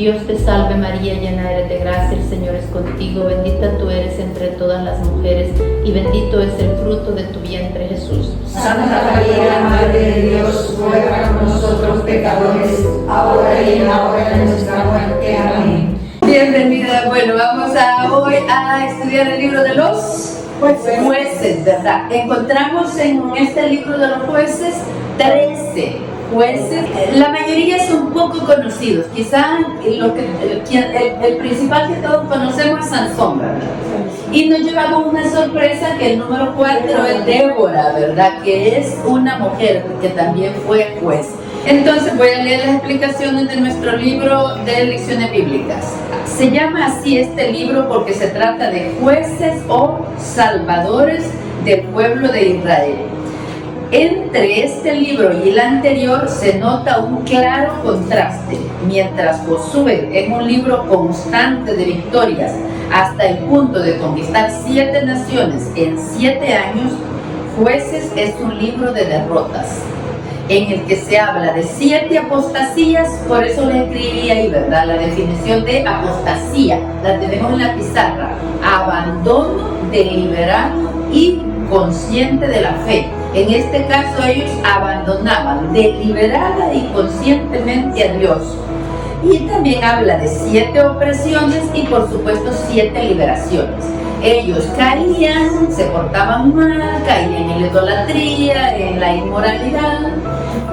Dios te salve María, llena eres de gracia, el Señor es contigo, bendita tú eres entre todas las mujeres y bendito es el fruto de tu vientre Jesús. Santa María, Madre de Dios, ruega por nosotros pecadores, ahora y en la hora de nuestra muerte. Amén. Bienvenida, bueno, vamos hoy a estudiar el libro de los jueces, ¿verdad? Encontramos en este libro de los jueces 13 jueces. La mayoría son poco conocidos, quizá el principal que todos conocemos es Sansón, ¿verdad? Y nos llevamos una sorpresa que el número 4 es Débora, ¿verdad? Que es una mujer que también fue juez. Entonces voy a leer las explicaciones de nuestro libro de lecciones bíblicas. Se llama así este libro porque se trata de jueces o salvadores del pueblo de Israel. Entre este libro y el anterior se nota un claro contraste. Mientras Josué es un libro constante de victorias hasta el punto de conquistar 7 naciones en 7 años, Jueces es un libro de derrotas, en el que se habla de 7 apostasías. Por eso le escribí ahí, ¿verdad? La definición de apostasía, la tenemos en la pizarra: abandono deliberado y consciente de la fe. En este caso ellos abandonaban deliberada y conscientemente a Dios. Y también habla de 7 opresiones y por supuesto 7 liberaciones. Ellos caían, se portaban mal, caían en la idolatría, en la inmoralidad.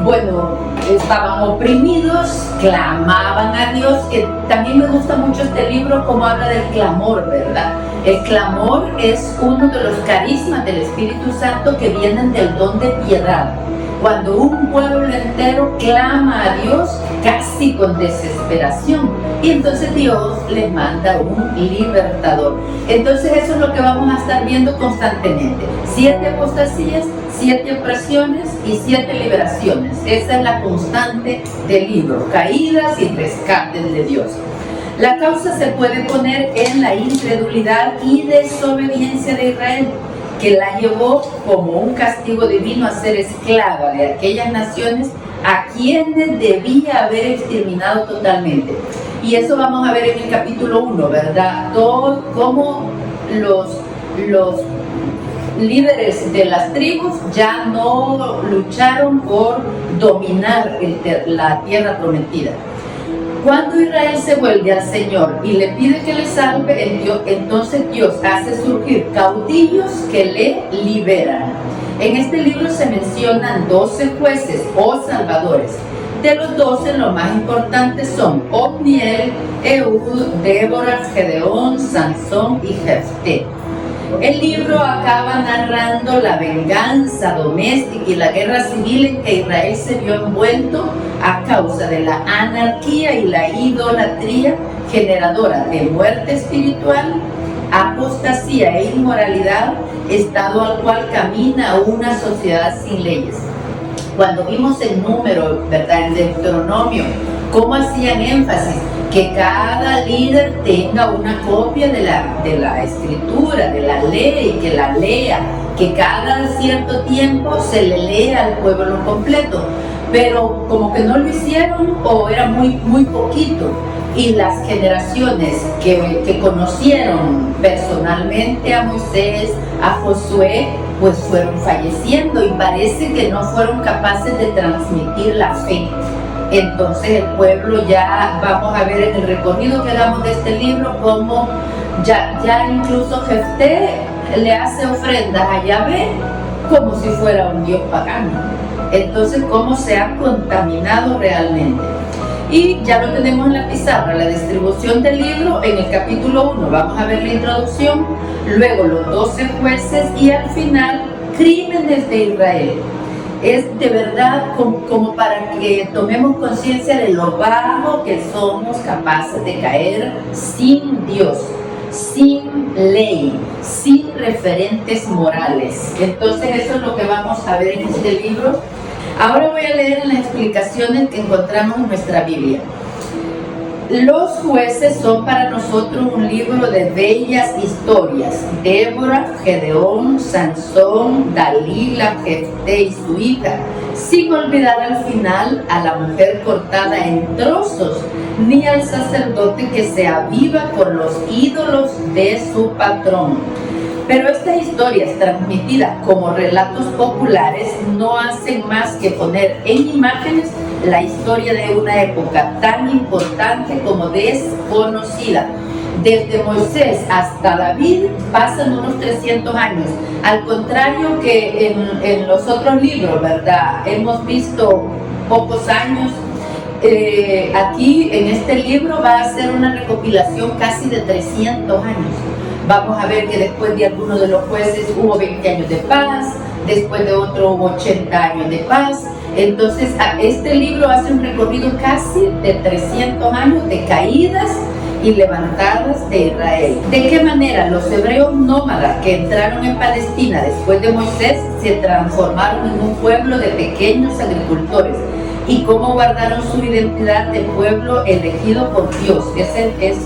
Bueno, estaban oprimidos, clamaban a Dios, que también me gusta mucho este libro como habla del clamor, ¿verdad? El clamor es uno de los carismas del Espíritu Santo que vienen del don de piedad. Cuando un pueblo entero clama a Dios casi con desesperación, y entonces Dios les manda un libertador. Entonces eso es lo que vamos a estar viendo constantemente: 7 apostasías, 7 opresiones y 7 liberaciones. Esa es la constante del libro: caídas y rescates de Dios. La causa se puede poner en la incredulidad y desobediencia de Israel, que la llevó como un castigo divino a ser esclava de aquellas naciones a quienes debía haber exterminado totalmente. Y eso vamos a ver en el capítulo 1, ¿verdad? Todo cómo los líderes de las tribus ya no lucharon por dominar la tierra prometida. Cuando Israel se vuelve al Señor y le pide que le salve, entonces Dios hace surgir caudillos que le liberan. En este libro se mencionan 12 jueces o salvadores. De los 12, los más importantes son Otniel, Ehud, Débora, Gedeón, Sansón y Jefté. El libro acaba narrando la venganza doméstica y la guerra civil en que Israel se vio envuelto a causa de la anarquía y la idolatría, generadora de muerte espiritual, apostasía e inmoralidad, estado al cual camina una sociedad sin leyes. Cuando vimos el número, ¿verdad?, en Deuteronomio, cómo hacían énfasis que cada líder tenga una copia de la escritura, de la ley, que la lea, que cada cierto tiempo se le lea al pueblo completo. Pero como que no lo hicieron o era muy poquito. Y las generaciones que conocieron personalmente a Moisés, a Josué, pues fueron falleciendo y parece que no fueron capaces de transmitir la fe. Entonces el pueblo, ya vamos a ver en el recorrido que damos de este libro, como ya incluso Jefté le hace ofrendas a Yahvé como si fuera un dios pagano. Entonces, cómo se ha contaminado realmente. Y ya lo tenemos en la pizarra, la distribución del libro en el capítulo 1. Vamos a ver la introducción, luego los 12 jueces y al final, crímenes de Israel. Es de verdad como para que tomemos conciencia de lo bajo que somos capaces de caer sin Dios, sin ley, sin referentes morales. Entonces eso es lo que vamos a ver en este libro. Ahora voy a leer las explicaciones que encontramos en nuestra Biblia. Los jueces son para nosotros un libro de bellas historias. Débora, Gedeón, Sansón, Dalila, Jefté y su hija. Sin olvidar al final a la mujer cortada en trozos, ni al sacerdote que se aviva con los ídolos de su patrón. Pero estas historias transmitidas como relatos populares no hacen más que poner en imágenes la historia de una época tan importante como desconocida. Desde Moisés hasta David pasan unos 300 años. Al contrario que en los otros libros, ¿verdad? Hemos visto pocos años. Aquí en este libro va a ser una recopilación casi de 300 años. Vamos a ver que después de algunos de los jueces hubo 20 años de paz, después de otro hubo 80 años de paz. Entonces, este libro hace un recorrido casi de 300 años de caídas y levantadas de Israel. ¿De qué manera los hebreos nómadas que entraron en Palestina después de Moisés se transformaron en un pueblo de pequeños agricultores? Y cómo guardaron su identidad de pueblo elegido por Dios. Esa es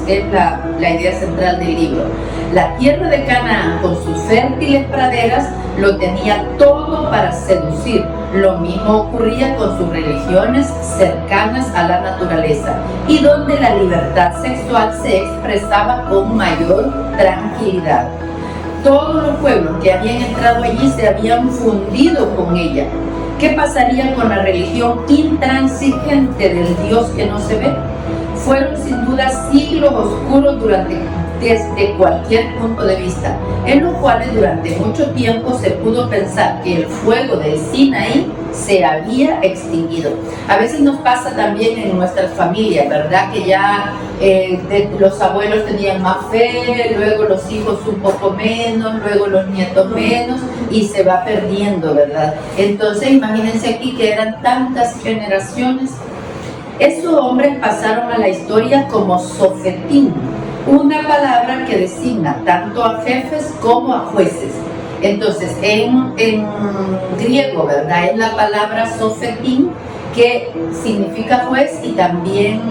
la idea central del libro. La tierra de Canaán, con sus fértiles praderas, lo tenía todo para seducir. Lo mismo ocurría con sus religiones cercanas a la naturaleza y donde la libertad sexual se expresaba con mayor tranquilidad. Todos los pueblos que habían entrado allí se habían fundido con ella. ¿Qué pasaría con la religión intransigente del Dios que no se ve? Fueron sin duda siglos oscuros desde cualquier punto de vista, en los cuales durante mucho tiempo se pudo pensar que el fuego del Sinaí se había extinguido. A veces nos pasa también en nuestras familias, ¿verdad? Que ya los abuelos tenían más fe, luego los hijos un poco menos, luego los nietos menos, y se va perdiendo, ¿verdad? Entonces imagínense aquí que eran tantas generaciones. Esos hombres pasaron a la historia como sofetín, una palabra que designa tanto a jefes como a jueces. Entonces, en griego, ¿verdad? Es la palabra sofetín, que significa juez y también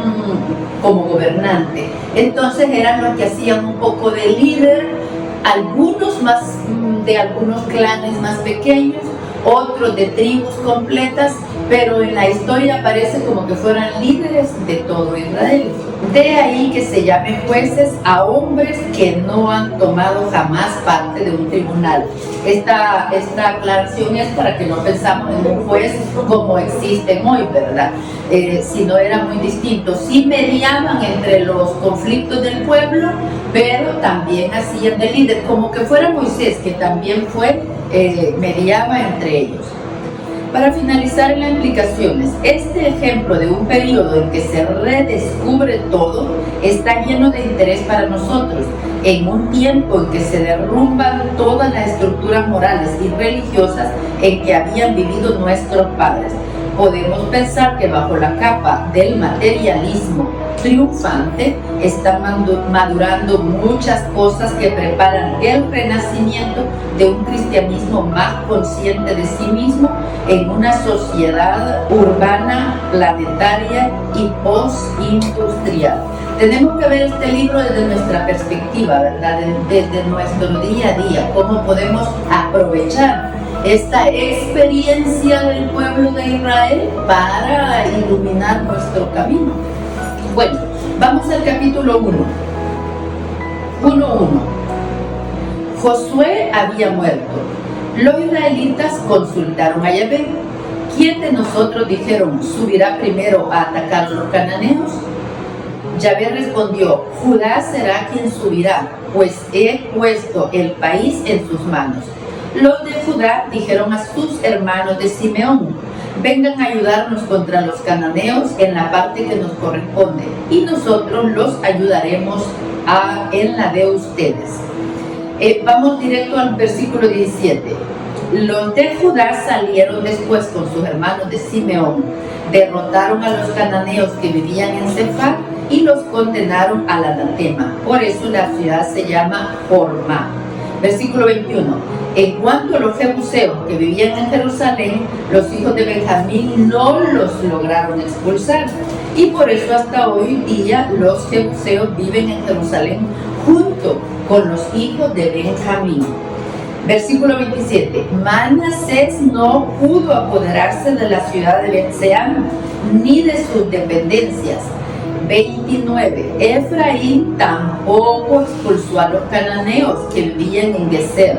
como gobernante. Entonces eran los que hacían un poco de líder, algunos más de algunos clanes más pequeños, otros de tribus completas, pero en la historia parece como que fueran líderes de todo Israel. De ahí que se llamen jueces a hombres que no han tomado jamás parte de un tribunal. Esta aclaración es para que no pensamos en un juez como existen hoy, ¿verdad? Sino era muy distinto. Sí mediaban entre los conflictos del pueblo, pero también hacían de líder, como que fuera Moisés, que también mediaba entre ellos. Para finalizar en las implicaciones, este ejemplo de un periodo en que se redescubre todo está lleno de interés para nosotros, en un tiempo en que se derrumban todas las estructuras morales y religiosas en que habían vivido nuestros padres. Podemos pensar que bajo la capa del materialismo triunfante están madurando muchas cosas que preparan el renacimiento de un cristianismo más consciente de sí mismo en una sociedad urbana, planetaria y post-industrial. Tenemos que ver este libro desde nuestra perspectiva, ¿verdad? Desde nuestro día a día, cómo podemos aprovechar esta experiencia del pueblo de Israel para iluminar nuestro camino. Bueno, vamos al capítulo 1. Josué había muerto. Los israelitas consultaron a Yahvé. ¿Quién de nosotros, dijeron, subirá primero a atacar a los cananeos? Yahvé respondió, Judá será quien subirá, pues he puesto el país en sus manos. Los de Judá dijeron a sus hermanos de Simeón, vengan a ayudarnos contra los cananeos en la parte que nos corresponde, y nosotros los ayudaremos en la de ustedes. Vamos directo al versículo 17. Los de Judá salieron después con sus hermanos de Simeón, derrotaron a los cananeos que vivían en Sefar y los condenaron al anatema. Por eso la ciudad se llama Hormá. Versículo 21. En cuanto a los jebuseos que vivían en Jerusalén, los hijos de Benjamín no los lograron expulsar. y por eso hasta hoy día los jebuseos viven en Jerusalén junto con los hijos de Benjamín. Versículo 27. Manasés no pudo apoderarse de la ciudad de Bet-Sean ni de sus dependencias. 29. Efraín tampoco expulsó a los cananeos que vivían en Geser.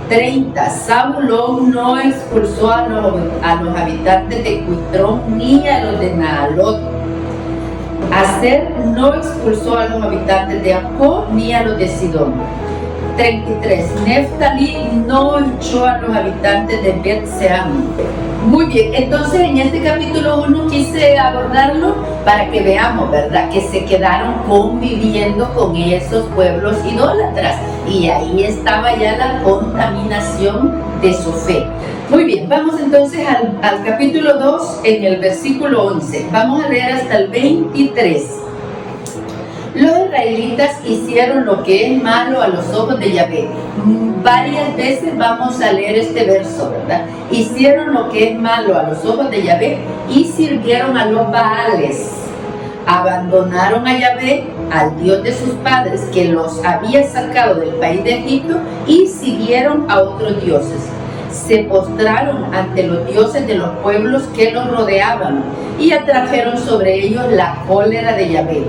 30. Zabulón no expulsó a los habitantes de Cuitrón ni a los de Naalot. Aser no expulsó a los habitantes de Acó ni a los de Sidón. 33. Neftalí no echó a los habitantes de Bet-Sean. Muy bien, entonces en este capítulo 1 quise abordarlo para que veamos, ¿verdad? Que se quedaron conviviendo con esos pueblos idólatras y ahí estaba ya la contaminación de su fe. Muy bien, vamos entonces al capítulo 2 en el versículo 11. Vamos a leer hasta el 23. Los israelitas hicieron lo que es malo a los ojos de Yahvé. Varias veces vamos a leer este verso, ¿verdad? Hicieron lo que es malo a los ojos de Yahvé y sirvieron a los Baales. Abandonaron a Yahvé, al Dios de sus padres, que los había sacado del país de Egipto, y siguieron a otros dioses. Se postraron ante los dioses de los pueblos que los rodeaban y atrajeron sobre ellos la cólera de Yahvé.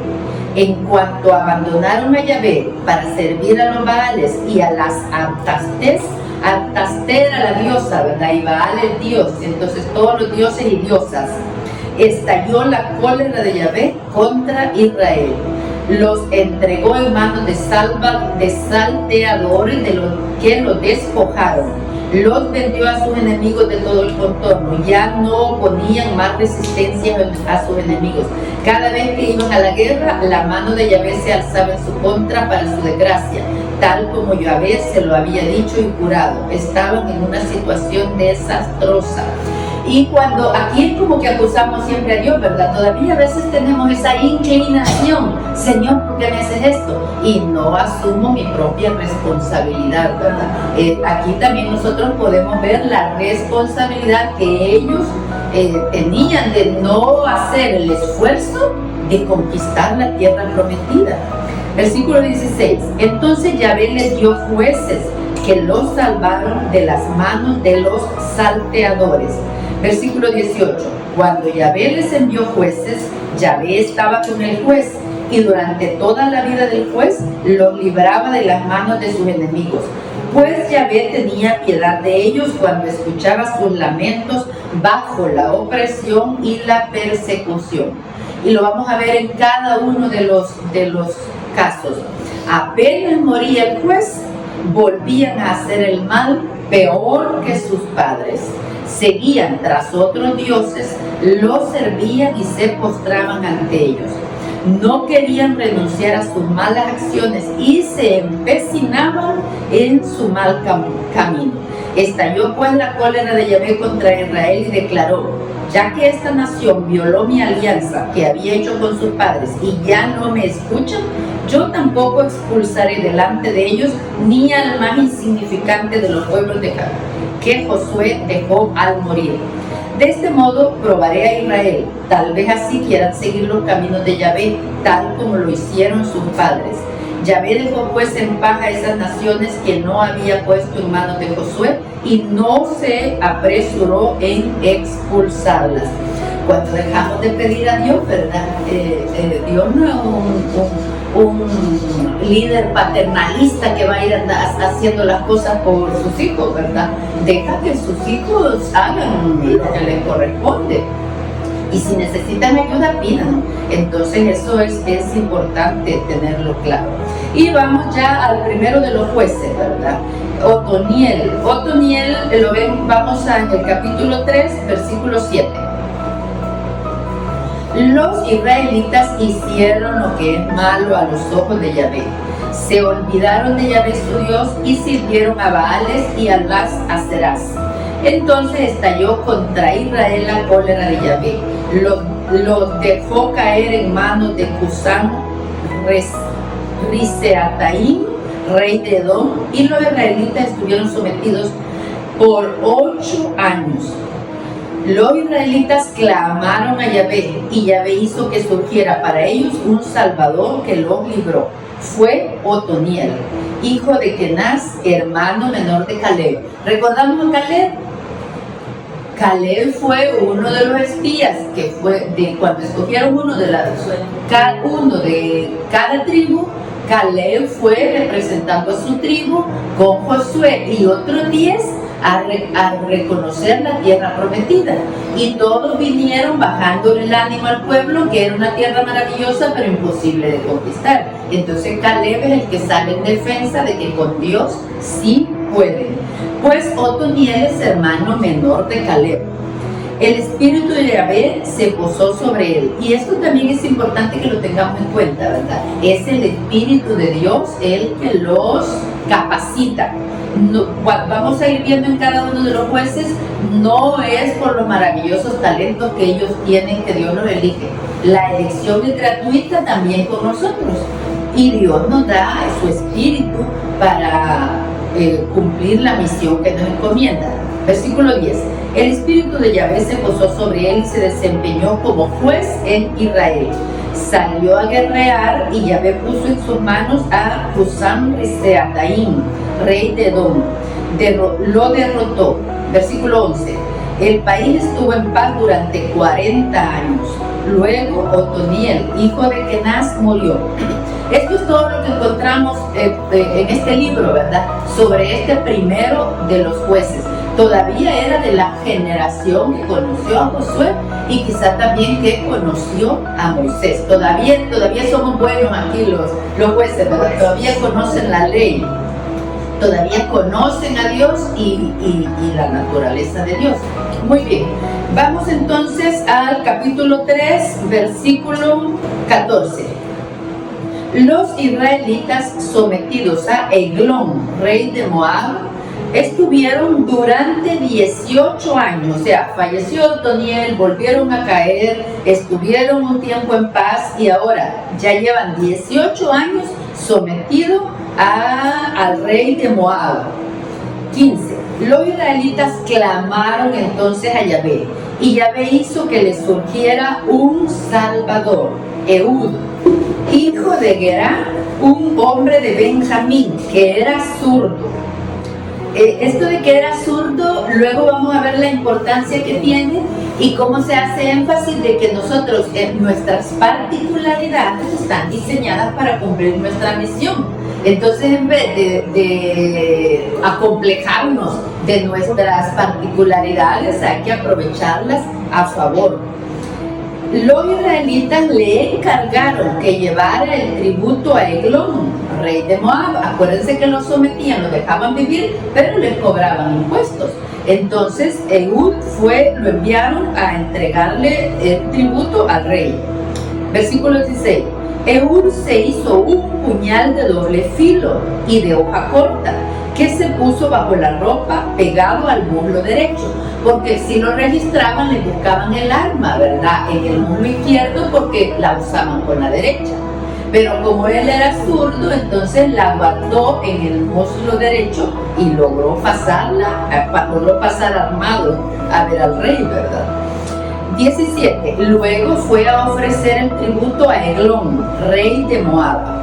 En cuanto abandonaron a Yahvé para servir a los Baales y a las Artastés, Artasté era la diosa, ¿verdad? Y Baal el dios, entonces todos los dioses y diosas, estalló la cólera de Yahvé contra Israel. Los entregó en manos de salteadores de los que los despojaron. Los vendió a sus enemigos de todo el contorno. Ya no oponían más resistencia a sus enemigos. Cada vez que iban a la guerra, la mano de Yahvé se alzaba en su contra para su desgracia, tal como Yahvé se lo había dicho y jurado. Estaban en una situación desastrosa. Y cuando aquí es como que acusamos siempre a Dios, ¿verdad? Todavía a veces tenemos esa inclinación, Señor, ¿por qué me haces esto? Y no asumo mi propia responsabilidad, ¿verdad? Aquí también nosotros podemos ver la responsabilidad que ellos tenían de no hacer el esfuerzo de conquistar la tierra prometida. Versículo 16. Entonces Yahvé les dio jueces que los salvaron de las manos de los salteadores. Versículo 18. Cuando Yahvé les envió jueces, Yahvé estaba con el juez y durante toda la vida del juez los libraba de las manos de sus enemigos. Pues Yahvé tenía piedad de ellos cuando escuchaba sus lamentos bajo la opresión y la persecución. Y lo vamos a ver en cada uno de los casos. Apenas moría el juez, volvían a hacer el mal peor que sus padres. Seguían tras otros dioses, los servían y se postraban ante ellos. No querían renunciar a sus malas acciones y se empecinaban en su mal camino. Estalló pues la cólera de Yahvé contra Israel y declaró: ya que esta nación violó mi alianza que había hecho con sus padres y ya no me escuchan, yo tampoco expulsaré delante de ellos ni al más insignificante de los pueblos de Jacob, que Josué dejó al morir. De este modo probaré a Israel, tal vez así quieran seguir los caminos de Yahvé, tal como lo hicieron sus padres. Yahvé dejó pues en paz a esas naciones que no había puesto en manos de Josué y no se apresuró en expulsarlas. Cuando dejamos de pedir a Dios, ¿verdad? Dios no es un líder paternalista que va a ir haciendo las cosas por sus hijos, ¿verdad? Deja que sus hijos hagan lo que les corresponde. Y si necesitan ayuda, pidan. Entonces eso es importante tenerlo claro. Y vamos ya al primero de los jueces, ¿verdad? Otoniel. Otoniel lo ven, vamos en el capítulo 3, versículo 7. Los israelitas hicieron lo que es malo a los ojos de Yahvé. Se olvidaron de Yahvé su Dios y sirvieron a Baales y a las Aserás. Entonces estalló contra Israel la cólera de Yahvé. Los dejó caer en manos de Cusán Riseataim, rey de Edom, y los israelitas estuvieron sometidos por 8 años. Los israelitas clamaron a Yahvé y Yahvé hizo que surgiera para ellos un salvador que los libró. Fue Otoniel, hijo de Kenaz, hermano menor de Caleb. ¿Recordamos a Caleb? Caleb fue uno de los espías que fue cuando escogieron uno de cada tribu. Caleb fue representando a su tribu con Josué y otros 10 a reconocer la tierra prometida, y todos vinieron bajándole el ánimo al pueblo, que era una tierra maravillosa pero imposible de conquistar. Entonces Caleb es el que sale en defensa de que con Dios sí pueden. Pues Otoniel es hermano menor de Caleb. El espíritu de Yahvé se posó sobre él, y esto también es importante que lo tengamos en cuenta, ¿verdad? Es el espíritu de Dios el que los capacita. No, vamos a ir viendo en cada uno de los jueces, no es por los maravillosos talentos que ellos tienen que Dios los elige. La elección es gratuita también con nosotros, y Dios nos da su espíritu para cumplir la misión que nos encomienda. Versículo 10. El espíritu de Yahvé se posó sobre él y se desempeñó como juez en Israel. Salió a guerrear y Yahvé puso en sus manos a Husam-Riseataim, rey de Edom. Lo derrotó. Versículo 11. El país estuvo en paz durante 40 años. Luego Otoniel, hijo de Kenaz, murió. Esto es todo lo que encontramos en este libro, ¿verdad? Sobre este primero de los jueces. Todavía era de la generación que conoció a Josué y quizá también que conoció a Moisés. Todavía somos buenos aquí los jueces, ¿verdad? Todavía conocen la ley, todavía conocen a Dios y la naturaleza de Dios. Muy bien, vamos entonces al capítulo 3, versículo 14. Los israelitas sometidos a Eglón, rey de Moab, estuvieron durante 18 años, o sea, falleció Otoniel, volvieron a caer, estuvieron un tiempo en paz y ahora ya llevan 18 años sometidos al rey de Moab. 15. Los israelitas clamaron entonces a Yahvé, y Yahvé hizo que les surgiera un salvador, Ehud, hijo de Gerá, un hombre de Benjamín, que era zurdo. Esto de que era zurdo, luego vamos a ver la importancia que tiene y cómo se hace énfasis de que nosotros, nuestras particularidades están diseñadas para cumplir nuestra misión. Entonces, en vez de acomplejarnos de nuestras particularidades, hay que aprovecharlas a favor. Los israelitas le encargaron que llevara el tributo a Eglón, rey de Moab. Acuérdense que los sometían, los dejaban vivir, pero les cobraban impuestos. Entonces Ehud lo enviaron a entregarle el tributo al rey. Versículo 16. Ehud se hizo un puñal de doble filo y de hoja corta, que se puso bajo la ropa pegado al muslo derecho, porque si lo registraban le buscaban el arma, ¿verdad?, en el muslo izquierdo, porque la usaban con la derecha. Pero como él era zurdo, entonces la guardó en el muslo derecho y logró pasar armado a ver al rey, ¿verdad? 17. Luego fue a ofrecer el tributo a Eglón, rey de Moab.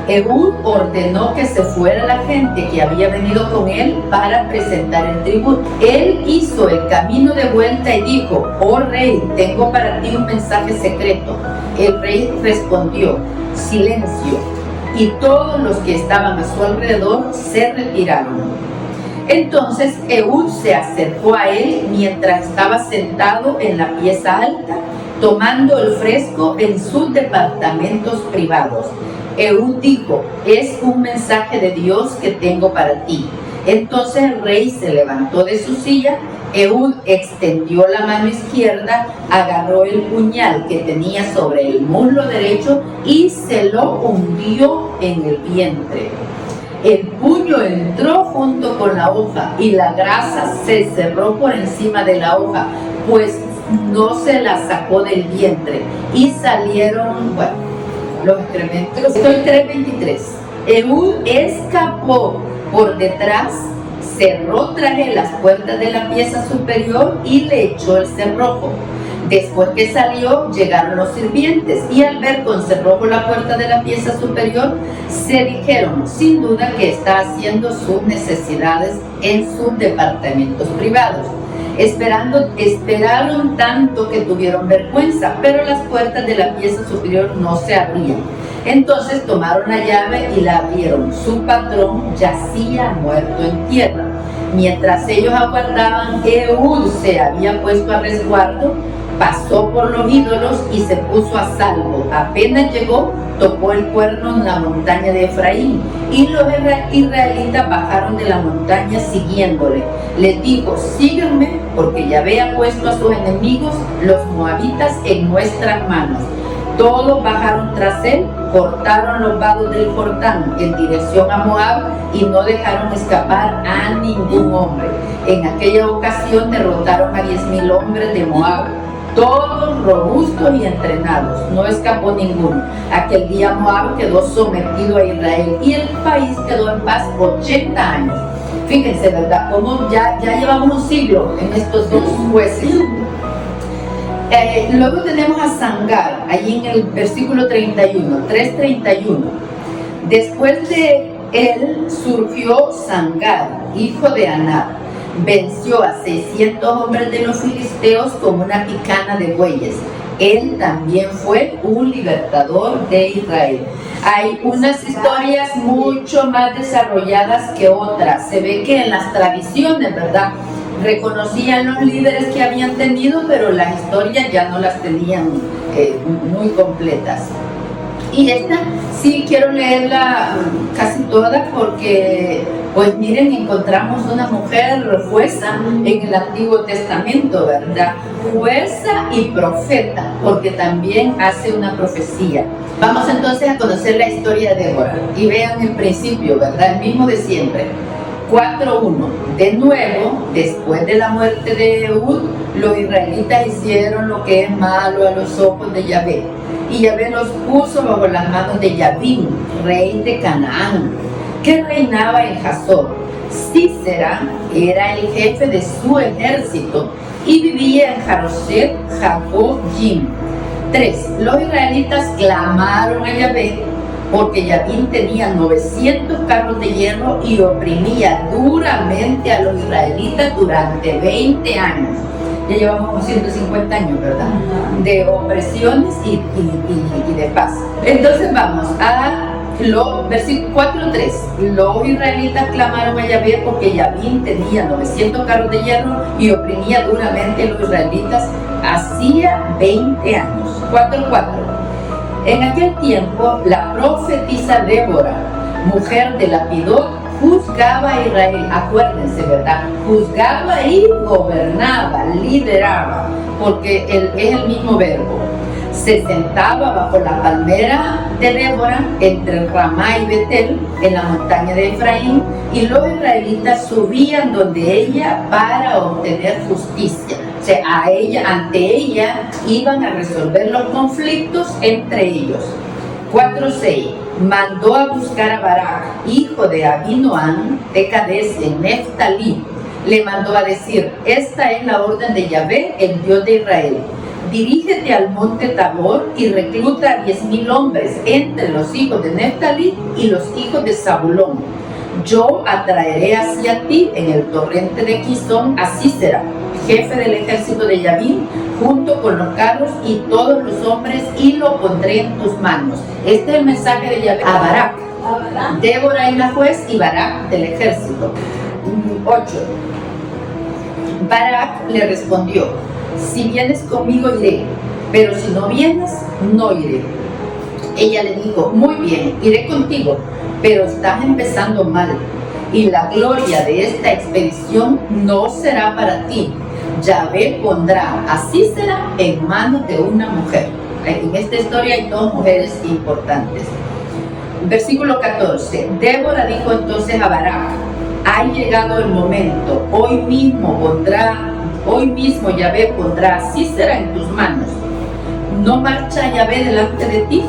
Ehud ordenó que se fuera la gente que había venido con él para presentar el tributo. Él hizo el camino de vuelta y dijo: oh rey, tengo para ti un mensaje secreto. El rey respondió: silencio. Y todos los que estaban a su alrededor se retiraron. Entonces Ehud se acercó a él mientras estaba sentado en la pieza alta, tomando el fresco en sus departamentos privados. Ehud dijo: es un mensaje de Dios que tengo para ti. Entonces el rey se levantó de su silla. Ehud extendió la mano izquierda, agarró el puñal que tenía sobre el muslo derecho y se lo hundió en el vientre. El puño entró junto con la hoja y la grasa se cerró por encima de la hoja, pues no se la sacó del vientre, y salieron, los excrementos. Estoy 3:23. Ehud escapó por detrás, cerró tras él las puertas de la pieza superior y le echó el cerrojo. Después que salió, llegaron los sirvientes y al ver con cerrojo la puerta de la pieza superior, se dijeron, sin duda que está haciendo sus necesidades en sus departamentos privados. Esperaron tanto que tuvieron vergüenza, pero las puertas de la pieza superior no se abrían. Entonces tomaron la llave y la abrieron. Su patrón yacía muerto en tierra. Mientras ellos aguardaban, Ehud se había puesto a resguardo, pasó por los ídolos y se puso a salvo. Apenas llegó, tocó el cuerno en la montaña de Efraín y los israelitas bajaron de la montaña siguiéndole. Les dijo, síganme porque Yahvé ha puesto a sus enemigos, los moabitas, en nuestras manos. Todos bajaron tras él, cortaron los vados del Jordán en dirección a Moab y no dejaron escapar a ningún hombre. En aquella ocasión derrotaron a 10,000 hombres de Moab, todos robustos y entrenados, no escapó ninguno. Aquel día Moab quedó sometido a Israel y el país quedó en paz 80 años. Fíjense, ¿verdad? Como ya llevamos un siglo en estos dos jueces. Luego tenemos a Sangar, allí en el versículo 31, 3:31. Después de él surgió Sangar, hijo de Anab. Venció a 600 hombres de los filisteos con una picana de bueyes. Él también fue un libertador de Israel. Hay unas historias mucho más desarrolladas que otras. Se ve que en las tradiciones, ¿verdad?, reconocían los líderes que habían tenido, pero las historias ya no las tenían muy completas. Y esta sí quiero leerla casi toda porque, pues miren, encontramos una mujer jueza en el Antiguo Testamento, ¿verdad? Jueza y profeta, porque también hace una profecía. Vamos entonces a conocer la historia de Débora y vean el principio, ¿verdad? El mismo de siempre. 4:1. De nuevo, después de la muerte de Ehud, los israelitas hicieron lo que es malo a los ojos de Yahvé. Y Yahvé los puso bajo las manos de Yabín, rey de Canaán, que reinaba en Hazor. Sísera era el jefe de su ejército y vivía en Jaroset Jacob-Jim. 3. Los israelitas clamaron a Yahvé porque Yabín tenía 900 carros de hierro y oprimía duramente a los israelitas durante 20 años. Ya llevamos como 150 años, ¿verdad?, de opresiones y de paz. Entonces vamos a versículo 4:3. Los israelitas clamaron a Yahvé porque Yabín tenía 900 carros de hierro y oprimía duramente a los israelitas hacía 20 años. 4:4. En aquel tiempo, la profetisa Débora, mujer de Lapidot, juzgaba a Israel. Acuérdense, ¿verdad? Juzgaba y gobernaba, lideraba, porque es el mismo verbo. Se sentaba bajo la palmera de Débora entre Ramá y Betel, en la montaña de Efraín, y los israelitas subían donde ella para obtener justicia. O sea, ante ella iban a resolver los conflictos entre ellos. 4:6. Mandó a buscar a Barak, hijo de Abinoam, de Cades en Neftalí. Le mandó a decir, esta es la orden de Yahvé, el Dios de Israel. Dirígete al monte Tabor y recluta a 10,000 hombres entre los hijos de Neftalí y los hijos de Zabulón. Yo atraeré hacia ti en el torrente de Quizón a Sísera, jefe del ejército de Yabín, junto con los carros y todos los hombres, y lo pondré en tus manos. Este es el mensaje de Yahvé a Barak. Débora es la juez y Barak del ejército. 8. Barak le respondió, si vienes conmigo iré, pero si no vienes, no iré. Ella le dijo, muy bien, iré contigo, pero estás empezando mal, y la gloria de esta expedición no será para ti. Yahvé pondrá a Sísera en manos de una mujer. En esta historia hay dos mujeres importantes. Versículo 14. Débora dijo entonces a Barak, ha llegado el momento, hoy mismo Yahvé pondrá a Sísera en tus manos. ¿No marcha Yahvé delante de ti?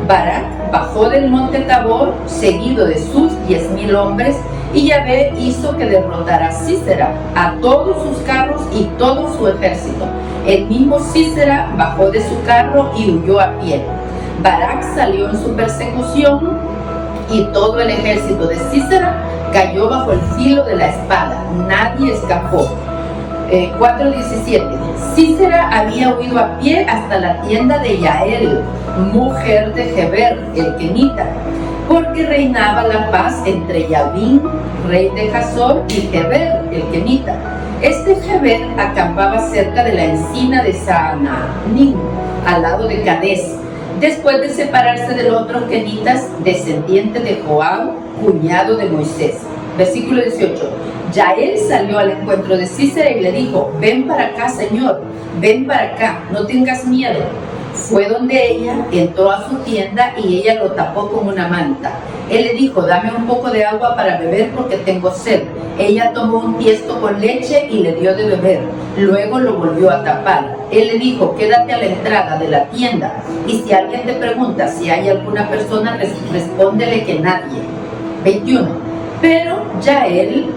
Barak bajó del monte Tabor, seguido de sus 10,000 hombres, Y Yahvé hizo que derrotara a Sísera, a todos sus carros y todo su ejército. El mismo Sísera bajó de su carro y huyó a pie. Barak salió en su persecución y todo el ejército de Sísera cayó bajo el filo de la espada. Nadie escapó. 4:17. Sísera había huido a pie hasta la tienda de Yael, mujer de Heber, el kenita, porque reinaba la paz entre Yabín, rey de Hazor, y Heber, el kenita. Este Heber acampaba cerca de la encina de Saananim, al lado de Cades, después de separarse de los otros kenitas, descendiente de Joab, cuñado de Moisés. Versículo 18. Yael salió al encuentro de Sísera y le dijo: ven para acá, Señor, ven para acá, no tengas miedo. Fue donde ella, entró a su tienda y ella lo tapó con una manta. Él le dijo: dame un poco de agua para beber porque tengo sed. Ella tomó un tiesto con leche y le dio de beber. Luego lo volvió a tapar. Él le dijo: quédate a la entrada de la tienda y si alguien te pregunta si hay alguna persona, respóndele que nadie. 21. Pero Yael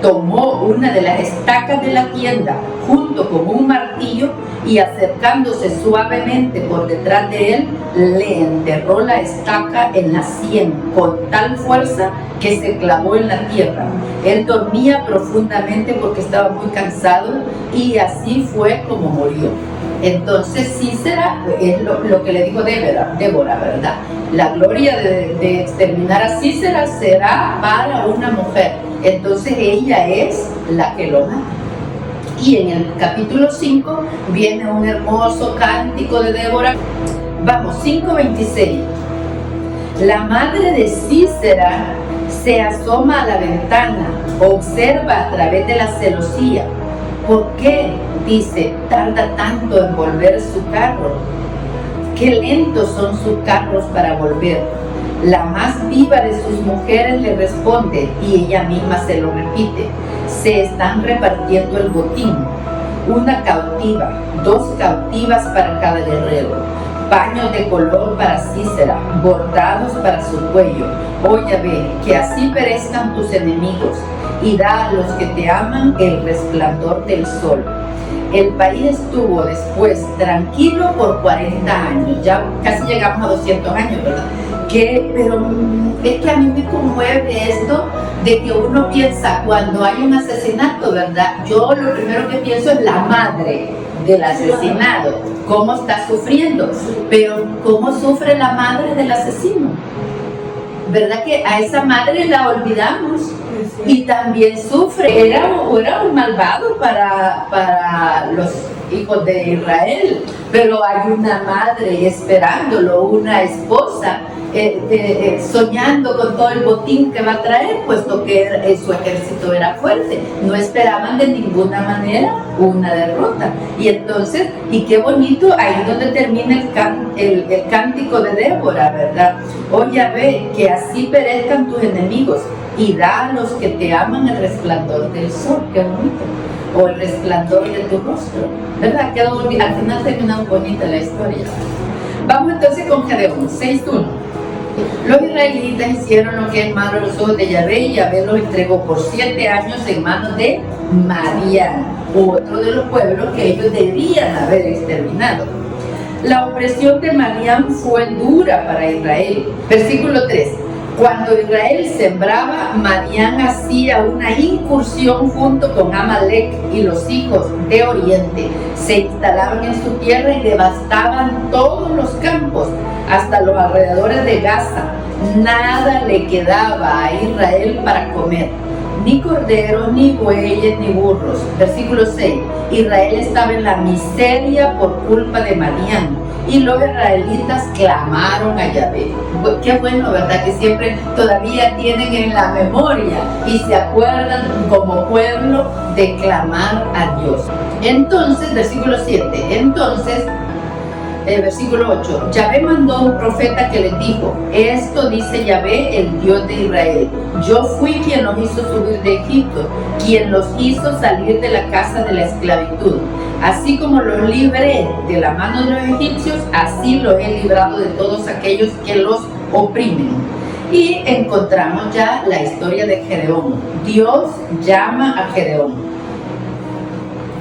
tomó una de las estacas de la tienda junto con un martillo y acercándose suavemente por detrás de él, le enterró la estaca en la sien con tal fuerza que se clavó en la tierra. Él dormía profundamente porque estaba muy cansado y así fue como murió. Entonces Sísera es lo que le dijo Débora, ¿verdad? La gloria de exterminar a Sísera será para una mujer. Entonces ella es la que lo mata. Y en el capítulo 5 viene un hermoso cántico de Débora. Vamos, 5:26. La madre de Sísera se asoma a la ventana, observa a través de la celosía. ¿Por qué? Dice, tarda tanto en volver su carro. Qué lentos son sus carros para volver. La más viva de sus mujeres le responde y ella misma se lo repite. Se están repartiendo el botín. Una cautiva, 2 cautivas para cada guerrero. Paños de color para Sísera, bordados para su cuello. Oh Yahvé, que así perezcan tus enemigos y da a los que te aman el resplandor del sol. El país estuvo después tranquilo por 40 años, ya casi llegamos a 200 años, ¿verdad? Pero es que a mí me conmueve esto de que uno piensa cuando hay un asesinato, ¿verdad? Yo lo primero que pienso es la madre del asesinado, cómo está sufriendo, pero cómo sufre la madre del asesino. ¿Verdad que a esa madre la olvidamos? Y también sufre, era un malvado para los hijos de Israel, pero hay una madre esperándolo, una esposa soñando con todo el botín que va a traer, puesto que su ejército era fuerte. No esperaban de ninguna manera una derrota. Y entonces, y qué bonito, ahí donde termina el cántico de Débora, ¿verdad? Oh Yahvé, que así perezcan tus enemigos y da a los que te aman el resplandor del sol. Qué bonito. O el resplandor de tu rostro, ¿verdad? Quedó bonito. Al final terminó bonita la historia. Vamos entonces con Gedeón, 6:1. Los israelitas hicieron lo que es malo a los ojos de Yahvé y Yahvé los entregó por 7 años en manos de Madián, otro de los pueblos que ellos debían haber exterminado. La opresión de Madián fue dura para Israel. Versículo 3. Cuando Israel sembraba, Madián hacía una incursión junto con Amalek y los hijos de Oriente. Se instalaban en su tierra y devastaban todos los campos, hasta los alrededores de Gaza. Nada le quedaba a Israel para comer, ni corderos, ni bueyes, ni burros. Versículo 6. Israel estaba en la miseria por culpa de Madián. Y los israelitas clamaron a Yahvé. Qué bueno, ¿verdad? Que siempre todavía tienen en la memoria y se acuerdan como pueblo de clamar a Dios. Entonces, versículo 7. Versículo 8. Yahvé mandó un profeta que les dijo: esto dice Yahvé, el Dios de Israel. Yo fui quien los hizo subir de Egipto, quien los hizo salir de la casa de la esclavitud. Así como los libré de la mano de los egipcios, así los he librado de todos aquellos que los oprimen. Y encontramos ya la historia de Gedeón. Dios llama a Gedeón.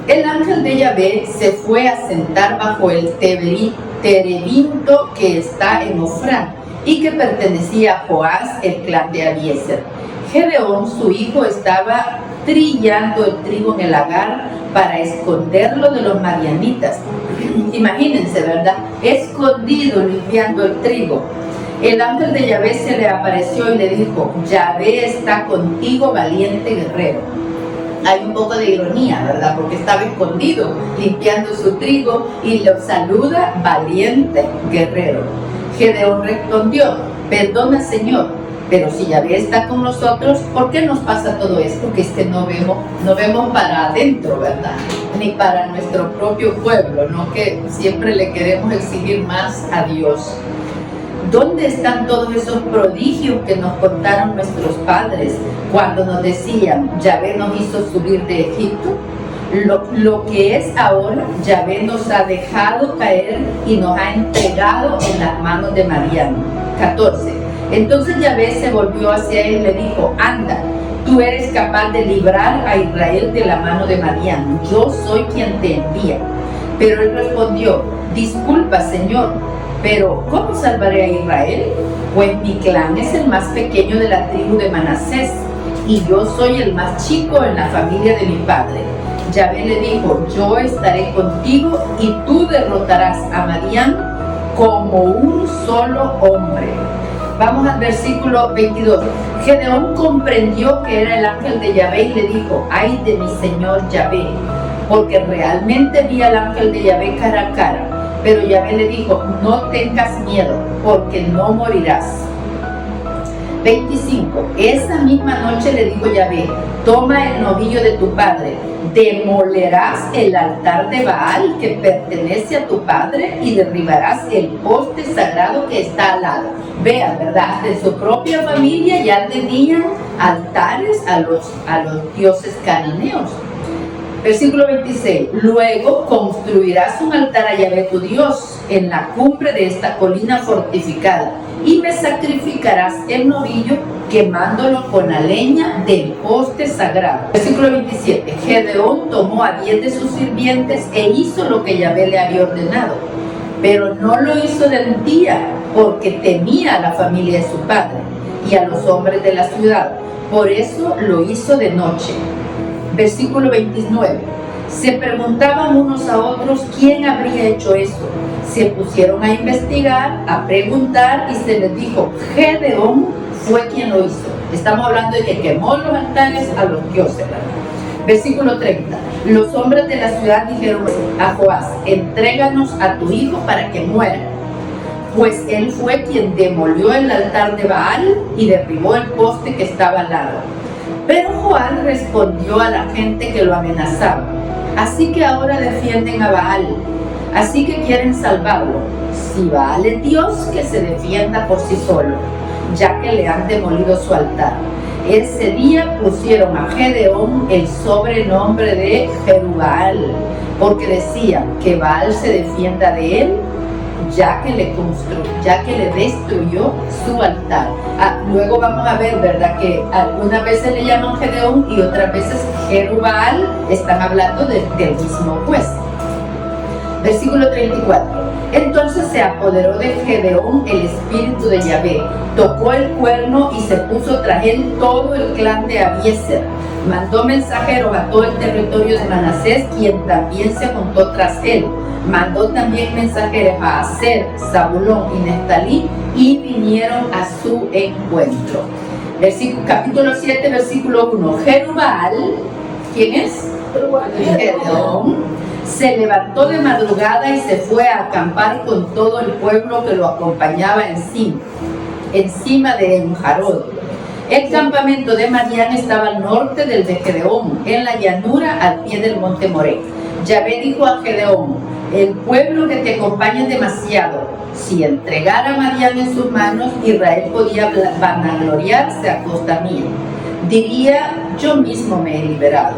El ángel de Yahvé se fue a sentar bajo el terebinto que está en Ofrán y que pertenecía a Joás, el clan de Abiezer. Gedeón, su hijo, estaba trillando el trigo en el lagar para esconderlo de los madianitas. Imagínense, ¿verdad? Escondido limpiando el trigo. El ángel de Yahvé se le apareció y le dijo: Yahvé está contigo, valiente guerrero. Hay un poco de ironía, ¿verdad? Porque estaba escondido limpiando su trigo y lo saluda: valiente guerrero. Gedeón respondió: perdona, Señor, pero si Yahvé está con nosotros, ¿por qué nos pasa todo esto? Que es que no vemos para adentro, ¿verdad? Ni para nuestro propio pueblo, ¿no? Que siempre le queremos exigir más a Dios. ¿Dónde están todos esos prodigios que nos contaron nuestros padres cuando nos decían: Yahvé nos hizo subir de Egipto? Lo que es ahora, Yahvé nos ha dejado caer y nos ha entregado en las manos de Madián. 14. Entonces Yahvé se volvió hacia él y le dijo: anda, tú eres capaz de librar a Israel de la mano de Madián. Yo soy quien te envía. Pero él respondió: disculpa, Señor, pero ¿cómo salvaré a Israel? Pues mi clan es el más pequeño de la tribu de Manasés y yo soy el más chico en la familia de mi padre. Yahvé le dijo: yo estaré contigo y tú derrotarás a Madián como un solo hombre. Vamos al versículo 22. Gedeón comprendió que era el ángel de Yahvé y le dijo: ay de mi señor Yahvé, porque realmente vi al ángel de Yahvé cara a cara. Pero Yahvé le dijo: no tengas miedo, porque no morirás. 25. Esa misma noche le dijo Yahvé: toma el novillo de tu padre, demolerás el altar de Baal que pertenece a tu padre y derribarás el poste sagrado que está al lado. Vean, ¿verdad? De su propia familia ya tenían altares a los dioses cananeos. Versículo 26. Luego construirás un altar a Yahvé tu Dios en la cumbre de esta colina fortificada y me sacrificarás el novillo quemándolo con la leña del poste sagrado. Versículo 27. Gedeón tomó a 10 de sus sirvientes e hizo lo que Yahvé le había ordenado, pero no lo hizo de día porque temía a la familia de su padre y a los hombres de la ciudad. Por eso lo hizo de noche. Versículo 29. Se preguntaban unos a otros quién habría hecho eso. Se pusieron a investigar, a preguntar y se les dijo: Gedeón fue quien lo hizo. Estamos hablando de que quemó los altares a los dioses, ¿verdad? Versículo 30. Los hombres de la ciudad dijeron a Joás: entréganos a tu hijo para que muera. Pues él fue quien demolió el altar de Baal y derribó el poste que estaba al lado. Pero Joás respondió a la gente que lo amenazaba: así que ahora defienden a Baal, así que quieren salvarlo. Si Baal es Dios, que se defienda por sí solo, ya que le han demolido su altar. Ese día pusieron a Gedeón el sobrenombre de Jerubbaal, porque decían que Baal se defienda de él, ya que le destruyó su altar. Luego vamos a ver, ¿verdad?, que algunas veces le llaman Gedeón y otras veces Jerubbaal. Están hablando del mismo juez. Versículo 34. Entonces se apoderó de Gedeón el espíritu de Yahvé, tocó el cuerno y se puso tras él todo el clan de Abiezer. Mandó mensajeros a todo el territorio de Manasés, quien también se juntó tras él. Mandó también mensajeros a Aser, Zabulón y Neftalí, y vinieron a su encuentro. Capítulo 7, versículo 1. Jerubbaal, ¿quién es? Gedeón. Se levantó de madrugada y se fue a acampar con todo el pueblo que lo acompañaba encima de Enjarod. El campamento de Madián estaba al norte del de Gedeón, en la llanura al pie del monte Moré. Yahvé dijo a Gedeón: el pueblo que te acompaña es demasiado. Si entregara a Madián en sus manos, Israel podía vanagloriarse a costa mía. Diría: yo mismo me he liberado.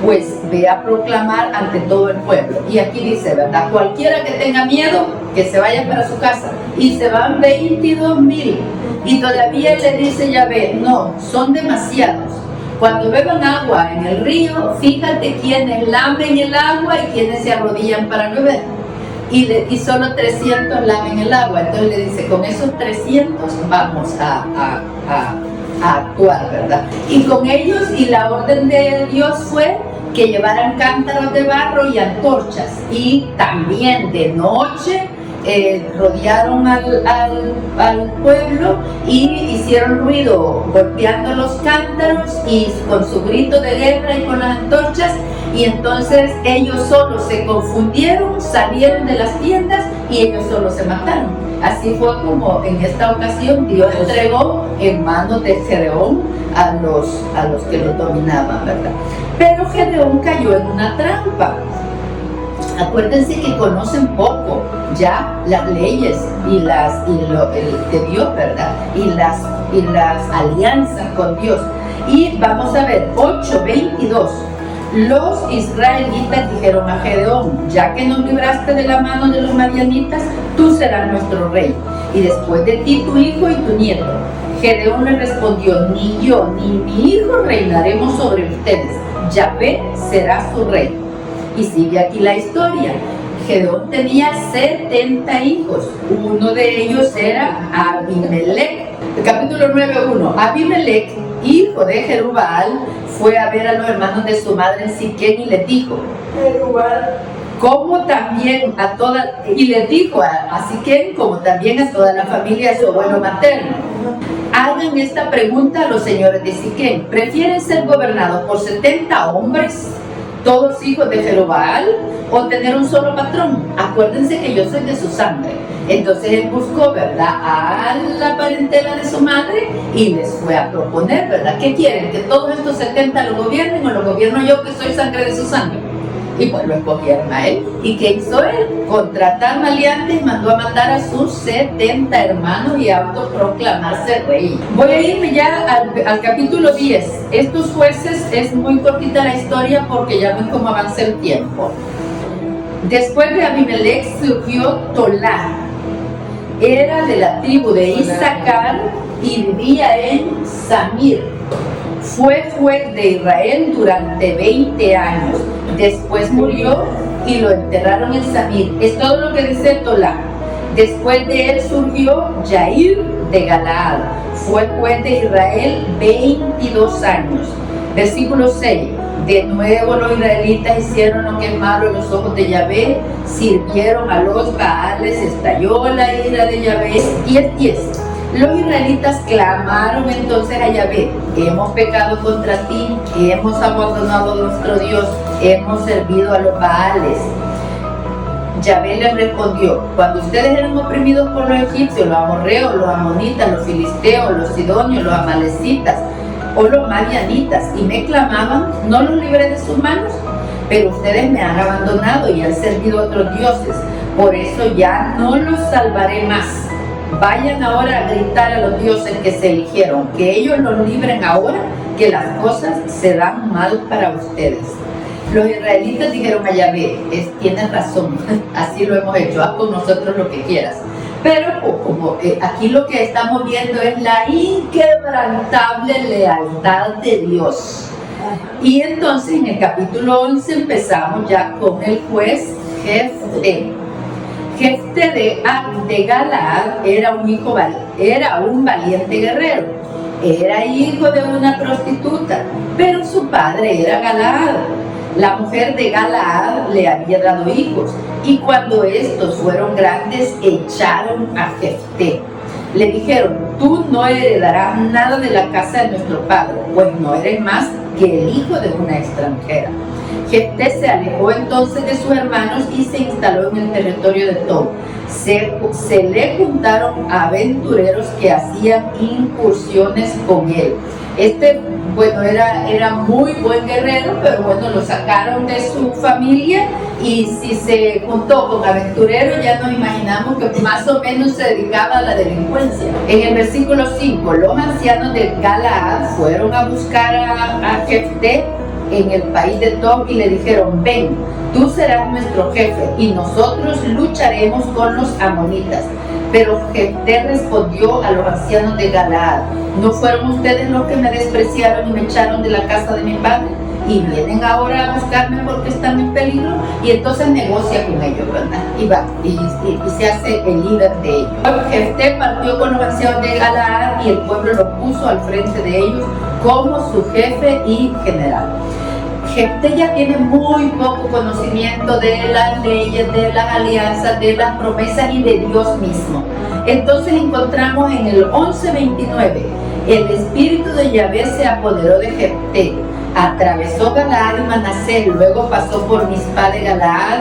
Pues ve a proclamar ante todo el pueblo. Y aquí dice, ¿verdad? Cualquiera que tenga miedo, que se vaya para su casa. Y se van 22,000. Y todavía le dice Yahvé, no, son demasiados. Cuando beban agua en el río, fíjate quiénes lamen el agua y quiénes se arrodillan para beber. Y solo 300 lamen el agua. Entonces le dice, con esos 300 vamos a actuar, ¿verdad? Y con ellos, y la orden de Dios fue que llevaran cántaros de barro y antorchas. Y también de noche rodearon al pueblo y hicieron ruido golpeando los cántaros y con su grito de guerra y con las antorchas. Y entonces ellos solos se confundieron, salieron de las tiendas y ellos solos se mataron. Así fue como en esta ocasión Dios entregó en manos de Gedeón a los que los dominaban, ¿verdad? Pero Gedeón cayó en una trampa. Acuérdense que conocen poco ya las leyes de Dios, ¿verdad? Y las alianzas con Dios. Y vamos a ver, 8:22. Los israelitas dijeron a Gedeón, ya que nos libraste de la mano de los madianitas, tú serás nuestro rey, y después de ti tu hijo y tu nieto. Gedeón le respondió, ni yo ni mi hijo reinaremos sobre ustedes, Yahvé será su rey. Y sigue aquí la historia. Gedeón tenía 70 hijos, uno de ellos era Abimelech. Capítulo 9:1. Abimelech, hijo de Jerubbaal, fue a ver a los hermanos de su madre en Siquén y les dijo, como también a toda, y les dijo a Siquén, como también a toda la familia de su abuelo materno, hagan esta pregunta a los señores de Siquén, ¿prefieren ser gobernados por 70 hombres, todos hijos de Jerubbaal, o tener un solo patrón? Acuérdense que yo soy de su sangre. Entonces él buscó, ¿verdad?, a la parentela de su madre y les fue a proponer, ¿verdad? ¿Qué quieren? ¿Que todos estos 70 lo gobiernen o lo gobierno yo, que soy sangre de su sangre? Y pues lo escogieron a él. ¿Y qué hizo él? Contratar maleantes y mandó a matar a sus 70 hermanos y a autoproclamarse rey. Voy a irme ya al capítulo 10. Estos jueces, es muy cortita la historia porque ya ven cómo avanza el tiempo. Después de Abimelech surgió Tolá. Era de la tribu de Issacar y vivía en Samir. Fue juez de Israel durante 20 años. Después murió y lo enterraron en Samir. Es todo lo que dice Tolá. Después de él surgió Yair de Galaad. Fue juez de Israel 22 años. Versículo 6. De nuevo los israelitas hicieron lo que es malo en los ojos de Yahvé, sirvieron a los Baales, estalló la ira de Yahvé. 10:10. Los israelitas clamaron entonces a Yahvé, hemos pecado contra ti, hemos abandonado a nuestro Dios, hemos servido a los Baales. Yahvé les respondió, cuando ustedes eran oprimidos por los egipcios, los amorreos, los amonitas, los filisteos, los sidonios, los amalecitas o los madianitas, y me clamaban, no los libré de sus manos, pero ustedes me han abandonado y han servido a otros dioses, por eso ya no los salvaré más. Vayan ahora a gritar a los dioses que se eligieron, que ellos los libren ahora, que las cosas se dan mal para ustedes. Los israelitas dijeron a Yahvé, tienes razón, así lo hemos hecho, haz con nosotros lo que quieras. Pero como aquí lo que estamos viendo es la inquebrantable lealtad de Dios. Y entonces en el capítulo 11 empezamos ya con el juez Jefté. Jefté de Galaad era un valiente guerrero. Era hijo de una prostituta, pero su padre era Galaad. La mujer de Galaad le había dado hijos, y cuando estos fueron grandes, echaron a Jefté. Le dijeron, tú no heredarás nada de la casa de nuestro padre, pues no eres más que el hijo de una extranjera. Jefté se alejó entonces de sus hermanos y se instaló en el territorio de Tob. Se le juntaron aventureros que hacían incursiones con él. Era muy buen guerrero, pero lo sacaron de su familia, y si se juntó con aventureros, ya nos imaginamos que más o menos se dedicaba a la delincuencia. En el versículo 5, los ancianos de Galaad fueron a buscar a Jefté en el país de Tob y le dijeron, ven, tú serás nuestro jefe y nosotros lucharemos con los amonitas. Pero Jefté respondió a los ancianos de Galaad: ¿no fueron ustedes los que me despreciaron y me echaron de la casa de mi padre? Y vienen ahora a buscarme porque están en peligro. Y entonces negocia con ellos, ¿verdad? Y va, y se hace el líder de ellos. Jefté partió con los ancianos de Galaad y el pueblo lo puso al frente de ellos como su jefe y general. Jefté ya tiene muy poco conocimiento de las leyes, de las alianzas, de las promesas y de Dios mismo. Entonces encontramos en el 11:29, el espíritu de Yahvé se apoderó de Jefté, atravesó Galaad y Manasés, luego pasó por Mizpá de Galaad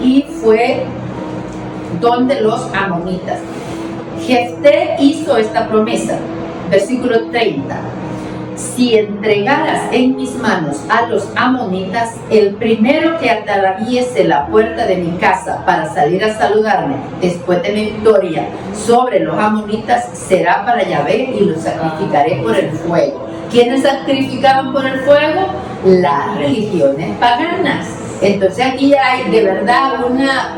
y fue donde los amonitas. Jefté hizo esta promesa, versículo 30. Si entregaras en mis manos a los amonitas, el primero que atraviese la puerta de mi casa para salir a saludarme después de mi victoria sobre los amonitas será para Yahvé y lo sacrificaré por el fuego. ¿Quiénes sacrificaban por el fuego? Las religiones paganas. Entonces aquí hay de verdad una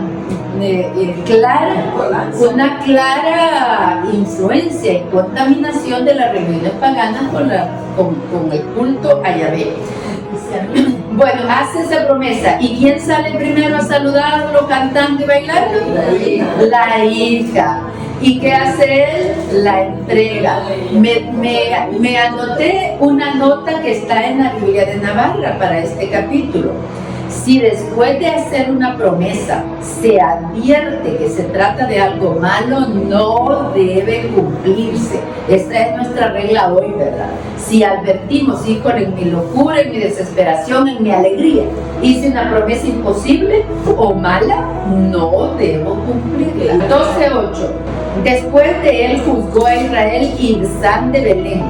clara influencia y contaminación de las religiones paganas con el culto a Yahvé. Bueno, hace esa promesa. ¿Y quién sale primero a saludarlo, cantando y bailando? La hija. ¿Y qué hace él? La entrega. Me anoté una nota que está en la Biblia de Navarra para este capítulo. Si después de hacer una promesa se advierte que se trata de algo malo, no debe cumplirse. Esta es nuestra regla hoy, ¿verdad? Si advertimos, híjole, en mi locura, en mi desesperación, en mi alegría, hice una promesa imposible o mala, no debo cumplirla. 12:8. Después de él juzgó a Israel Ibzán de Belén.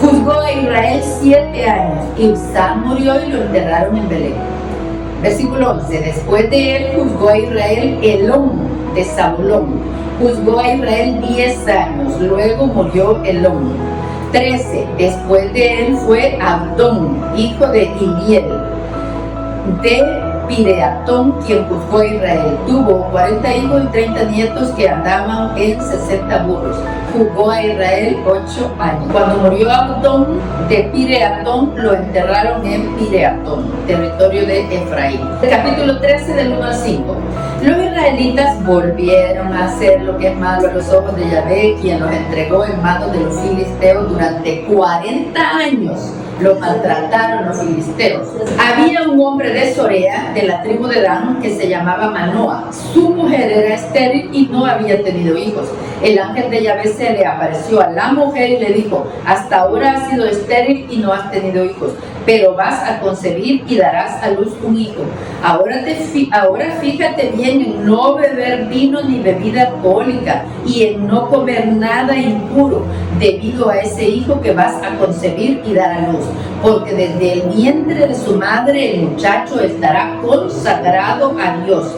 Juzgó a Israel 7 años. Ibzán murió y lo enterraron en Belén. Versículo 11. Después de él juzgó a Israel Elón de Zabulón. Juzgó a Israel 10 años. Luego murió Elón. 13. Después de él fue Abdón, hijo de Iliel, de Pireatón, quien juzgó a Israel. Tuvo 40 hijos y 30 nietos que andaban en 60 burros. Juzgó a Israel 8 años. Cuando murió Abdón de Pireatón, lo enterraron en Pireatón, territorio de Efraín. Capítulo 13 del 1 al 5. Los israelitas volvieron a hacer lo que es malo a los ojos de Yahvé, quien los entregó en manos de los filisteos durante 40 años. Los maltrataron los filisteos. Había un hombre de Sorea, de la tribu de Dan, que se llamaba Manoa. Su mujer era estéril y no había tenido hijos. El ángel de Yahvé se le apareció a la mujer y le dijo: hasta ahora has sido estéril y no has tenido hijos, pero vas a concebir y darás a luz un hijo. Ahora fíjate bien en no beber vino ni bebida alcohólica y en no comer nada impuro, debido a ese hijo que vas a concebir y dar a luz, porque desde el vientre de su madre el muchacho estará consagrado a Dios.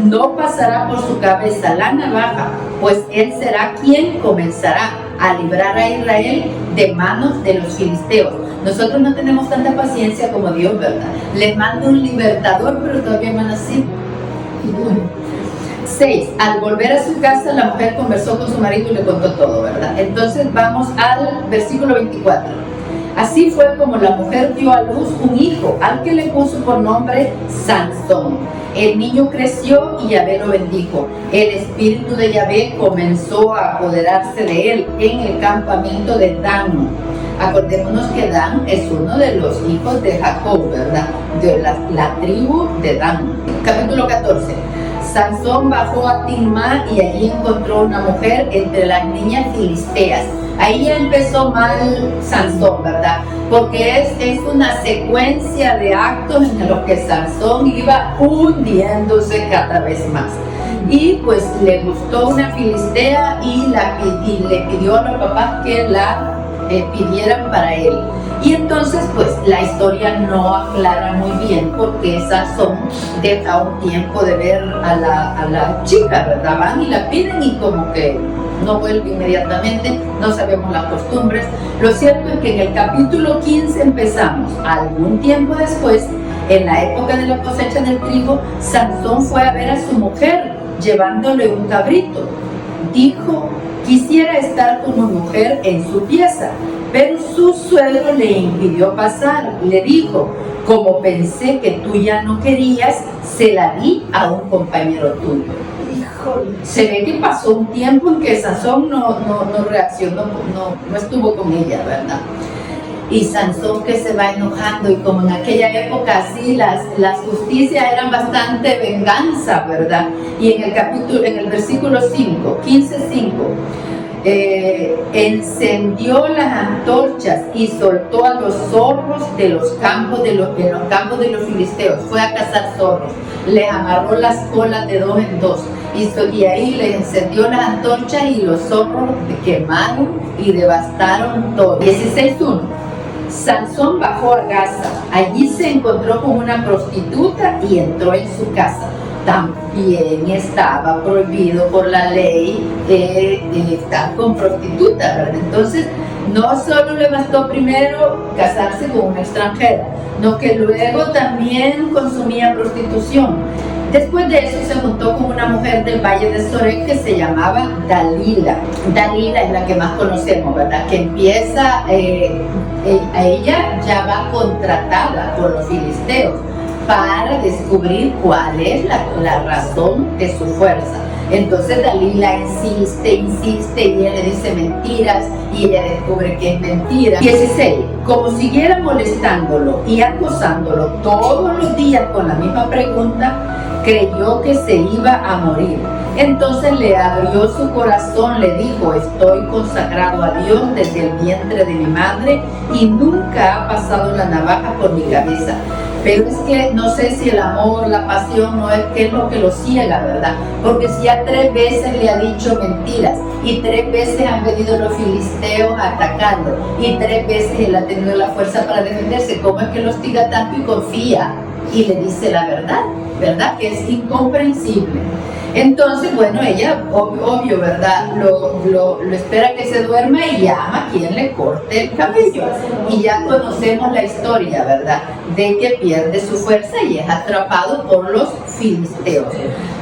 No pasará por su cabeza la navaja, pues él será quien comenzará a librar a Israel de manos de los filisteos. Nosotros no tenemos tanta paciencia como Dios, ¿verdad? Les manda un libertador, pero todavía van así. 6. Al volver a su casa, la mujer conversó con su marido y le contó todo, ¿verdad? Entonces vamos al versículo 24. Así fue como la mujer dio a luz un hijo, al que le puso por nombre Sansón. El niño creció y Yahvé lo bendijo. El espíritu de Yahvé comenzó a apoderarse de él en el campamento de Dan. Acordémonos que Dan es uno de los hijos de Jacob, ¿verdad? De la tribu de Dan. Capítulo 14. Sansón bajó a Timná y allí encontró una mujer entre las niñas filisteas. Ahí ya empezó mal Sansón, ¿verdad? Porque es una secuencia de actos en los que Sansón iba hundiéndose cada vez más. Y pues le gustó una filistea y le pidió a los papás que la pidieran para él. Y entonces pues la historia no aclara muy bien porque Sansón deja un tiempo de ver a la chica, ¿verdad? Van y la piden y como que no vuelve inmediatamente, no sabemos las costumbres. Lo cierto es que en el capítulo 15 empezamos, algún tiempo después, en la época de la cosecha del trigo, Sansón fue a ver a su mujer, llevándole un cabrito. Dijo, quisiera estar como mujer en su pieza, pero su suegro le impidió pasar. Le dijo, como pensé que tú ya no querías, se la di a un compañero tuyo. Se ve que pasó un tiempo en que Sansón no reaccionó, no estuvo con ella, ¿verdad? Y Sansón que se va enojando, y como en aquella época así las justicias eran bastante venganza, ¿verdad? Y en el versículo 5, 15:5, encendió las antorchas y soltó a los zorros de los campos de los de los filisteos. Fue a cazar zorros, les amarró las colas de 2 en 2 y ahí le encendió las antorchas y los zorros quemaron y devastaron todo. 16:1. Sansón bajó a Gaza, allí se encontró con una prostituta y entró en su casa. También estaba prohibido por la ley estar con prostitutas, ¿verdad? Entonces, no solo le bastó primero casarse con una extranjera, no que luego también consumía prostitución. Después de eso se juntó con una mujer del valle de Sorek que se llamaba Dalila. Dalila es la que más conocemos, ¿verdad? Que empieza, a ella ya va contratada por los filisteos para descubrir cuál es la razón de su fuerza. Entonces Dalila insiste y ella le dice mentiras y ella descubre que es mentira. 16. Como siguiera molestándolo y acosándolo todos los días con la misma pregunta, creyó que se iba a morir. Entonces le abrió su corazón, le dijo, estoy consagrado a Dios desde el vientre de mi madre y nunca ha pasado la navaja por mi cabeza. Pero es que no sé si el amor, la pasión, no es que es lo que lo ciega, ¿verdad? Porque si ya 3 veces le ha dicho mentiras y 3 veces han venido los filisteos a atacarlo y 3 veces él ha tenido la fuerza para defenderse, ¿cómo es que lo hostiga tanto y confía y le dice la verdad? ¿Verdad? Que es incomprensible. Entonces, bueno, ella, obvio, ¿verdad? Lo espera que se duerma y llama a quien le corte el cabello. Y ya conocemos la historia, ¿verdad? De que pierde su fuerza y es atrapado por los filisteos.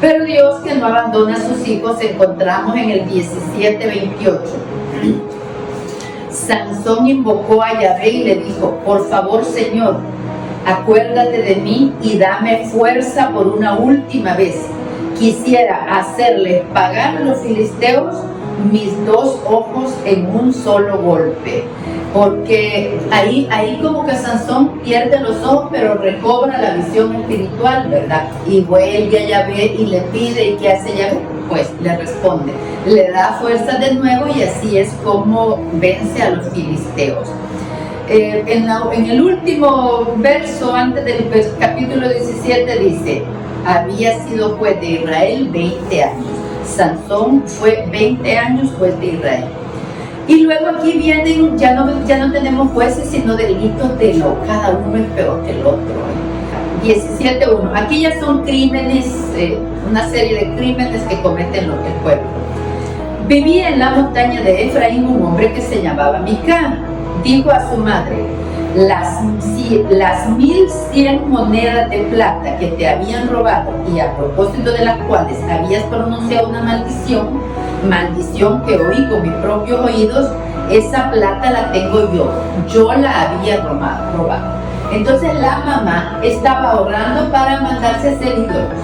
Pero Dios, que no abandona a sus hijos, encontramos en el 17:28. Sansón invocó a Yahvé y le dijo, por favor, Señor, acuérdate de mí y dame fuerza por una última vez. Quisiera hacerles pagar a los filisteos mis 2 ojos en un solo golpe. Porque ahí como que Sansón pierde los ojos, pero recobra la visión espiritual, ¿verdad? Y vuelve a Yahvé y le pide, ¿y qué hace Yahvé? Pues le responde, le da fuerza de nuevo y así es como vence a los filisteos. En el último verso, antes del capítulo 17, dice, había sido juez de Israel 20 años. Sansón fue 20 años juez de Israel. Y luego aquí vienen, ya no tenemos jueces, sino delitos de cada uno es peor que el otro. 17:1. Aquí ya son crímenes, una serie de crímenes que cometen el pueblo. Vivía en la montaña de Efraín un hombre que se llamaba Mica. Dijo a su madre, las 1,100 monedas de plata que te habían robado y a propósito de las cuales habías pronunciado una maldición que oí con mis propios oídos, esa plata la tengo yo la había robado. Entonces la mamá estaba ahorrando para mandarse a hacer ídolos.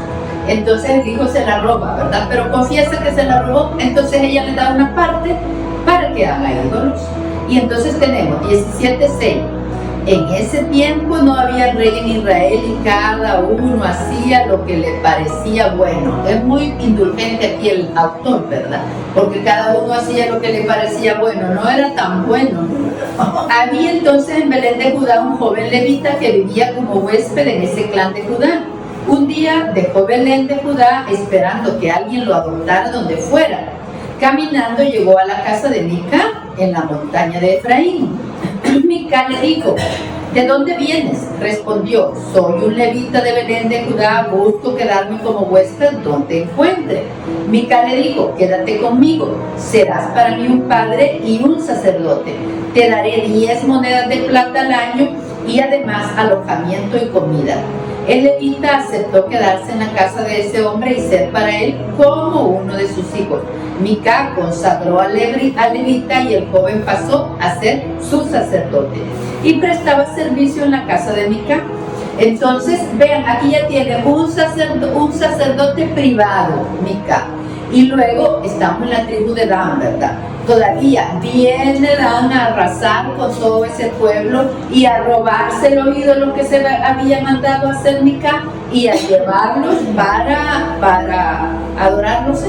Entonces el hijo se la roba, ¿verdad? Pero confiesa que se la robó, entonces ella le da una parte para que haga ídolos. Y entonces tenemos 17:6. En ese tiempo no había rey en Israel y cada uno hacía lo que le parecía bueno. Es muy indulgente aquí el autor, ¿verdad? Porque cada uno hacía lo que le parecía bueno, no era tan bueno. Había entonces en Belén de Judá un joven levita que vivía como huésped en ese clan de Judá. Un día dejó Belén de Judá esperando que alguien lo adoptara donde fuera. Caminando llegó a la casa de Mica en la montaña de Efraín. Mica le dijo, ¿De dónde vienes? Respondió, soy un levita de Belén de Judá, busco quedarme como huésped donde encuentre. Mica le dijo, quédate conmigo, serás para mí un padre y un sacerdote. Te daré 10 monedas de plata al año y además alojamiento y comida. El levita aceptó quedarse en la casa de ese hombre y ser para él como uno de sus hijos. Mica consagró al levita y el joven pasó a ser su sacerdote y prestaba servicio en la casa de Mica. Entonces, vean, aquí ya tiene un sacerdote privado, Mica. Y luego estamos en la tribu de Dan, ¿verdad? Todavía viene Dan a arrasar con todo ese pueblo y a robarse los ídolos que se había mandado a hacer Mica y a llevarlos para adorarlos.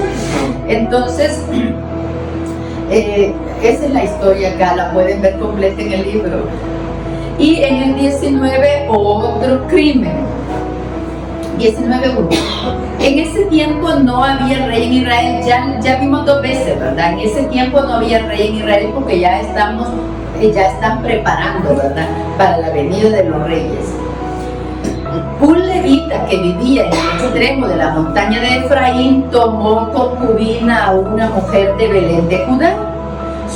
Entonces, esa es la historia acá, la pueden ver completa en el libro. Y en el 19, otro crimen. 19:1. En ese tiempo no había rey en Israel, ya vimos 2 veces, ¿verdad? En ese tiempo no había rey en Israel porque ya están preparando, ¿verdad? Para la venida de los reyes. Un levita que vivía en el extremo de la montaña de Efraín tomó concubina a una mujer de Belén de Judá.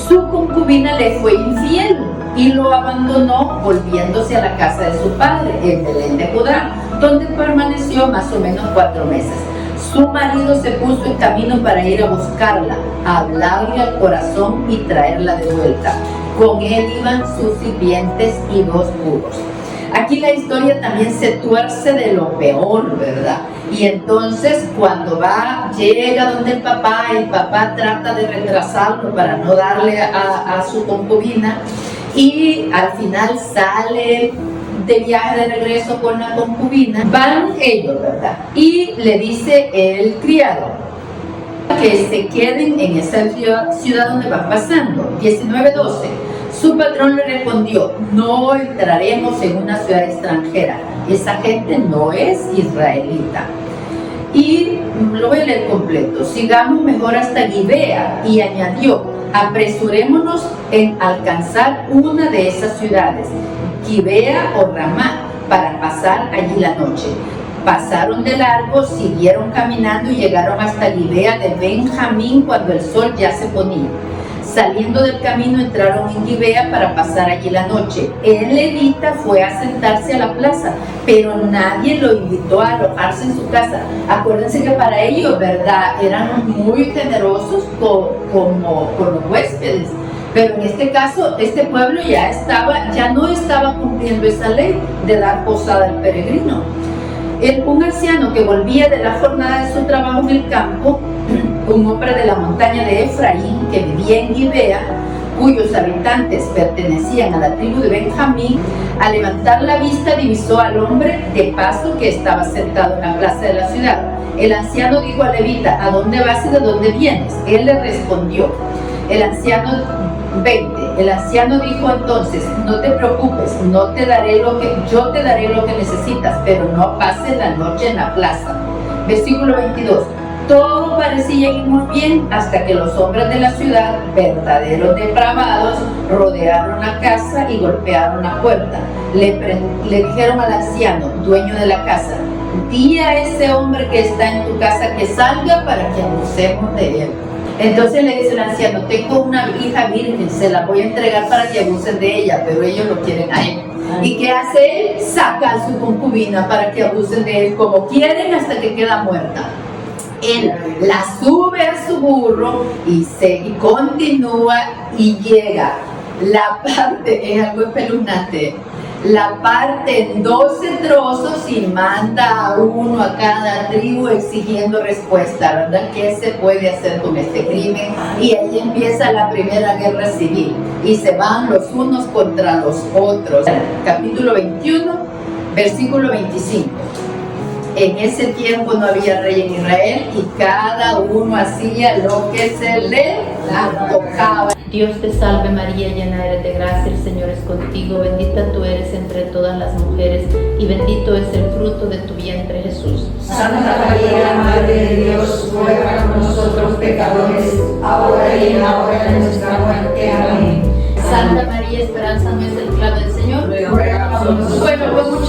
Su concubina le fue infiel y lo abandonó volviéndose a la casa de su padre en Belén de Judá, donde permaneció más o menos 4 meses. Su marido se puso en camino para ir a buscarla, a hablarle al corazón y traerla de vuelta. Con él iban sus sirvientes y 2 burros. Aquí la historia también se tuerce de lo peor, ¿verdad? Y entonces cuando llega donde el papá trata de retrasarlo para no darle a su concubina y al final sale de viaje de regreso con la concubina. Van ellos, ¿verdad? Y le dice el criado que se queden en esa ciudad donde van pasando. 19:12. Su patrón le respondió, no entraremos en una ciudad extranjera, esa gente no es israelita. Y lo voy a leer completo, sigamos mejor hasta Gibea, y añadió, apresurémonos en alcanzar una de esas ciudades, Gibea o Ramá, para pasar allí la noche. Pasaron de largo, siguieron caminando y llegaron hasta Gibea de Benjamín cuando el sol ya se ponía. Saliendo del camino entraron en Gibea para pasar allí la noche. El levita fue a sentarse a la plaza, pero nadie lo invitó a alojarse en su casa. Acuérdense que para ellos, ¿verdad? Eran muy generosos con los huéspedes. Pero en este caso, este pueblo ya no estaba cumpliendo esa ley de dar posada al peregrino. Un anciano que volvía de la jornada de su trabajo en el campo, un hombre de la montaña de Efraín que vivía en Gibea, cuyos habitantes pertenecían a la tribu de Benjamín, al levantar la vista divisó al hombre de paso que estaba sentado en la plaza de la ciudad. El anciano dijo al levita, ¿a dónde vas y de dónde vienes? Él le respondió, el anciano 20. El anciano dijo entonces, no te preocupes, yo te daré lo que necesitas, pero no pases la noche en la plaza. Versículo 22. Todo parecía ir muy bien hasta que los hombres de la ciudad, verdaderos depravados, rodearon la casa y golpearon la puerta. Le dijeron al anciano, dueño de la casa, di a ese hombre que está en tu casa que salga para que abusemos de él. Entonces le dice el anciano, tengo una hija virgen, se la voy a entregar para que abusen de ella, pero ellos lo quieren a él. ¿Y qué hace él? Saca a su concubina para que abusen de él como quieren hasta que queda muerta. Él la sube a su burro y continúa y llega. La parte, es algo espeluznante, la parte en 12 trozos y manda a uno a cada tribu exigiendo respuesta, ¿verdad? ¿Qué se puede hacer con este crimen? Y ahí empieza la primera guerra civil y se van los unos contra los otros. Capítulo 21, versículo 25. En ese tiempo no había rey en Israel y cada uno hacía lo que se le tocaba. Dios te salve María, llena eres de gracia, el Señor es contigo, bendita tú eres entre todas las mujeres y bendito es el fruto de tu vientre Jesús. Santa María, Madre de Dios, ruega por nosotros pecadores, ahora y en la hora de nuestra muerte. Amén. Santa María, esperanza nuestra, el clave del Señor, ruega nosotros. Bueno, pues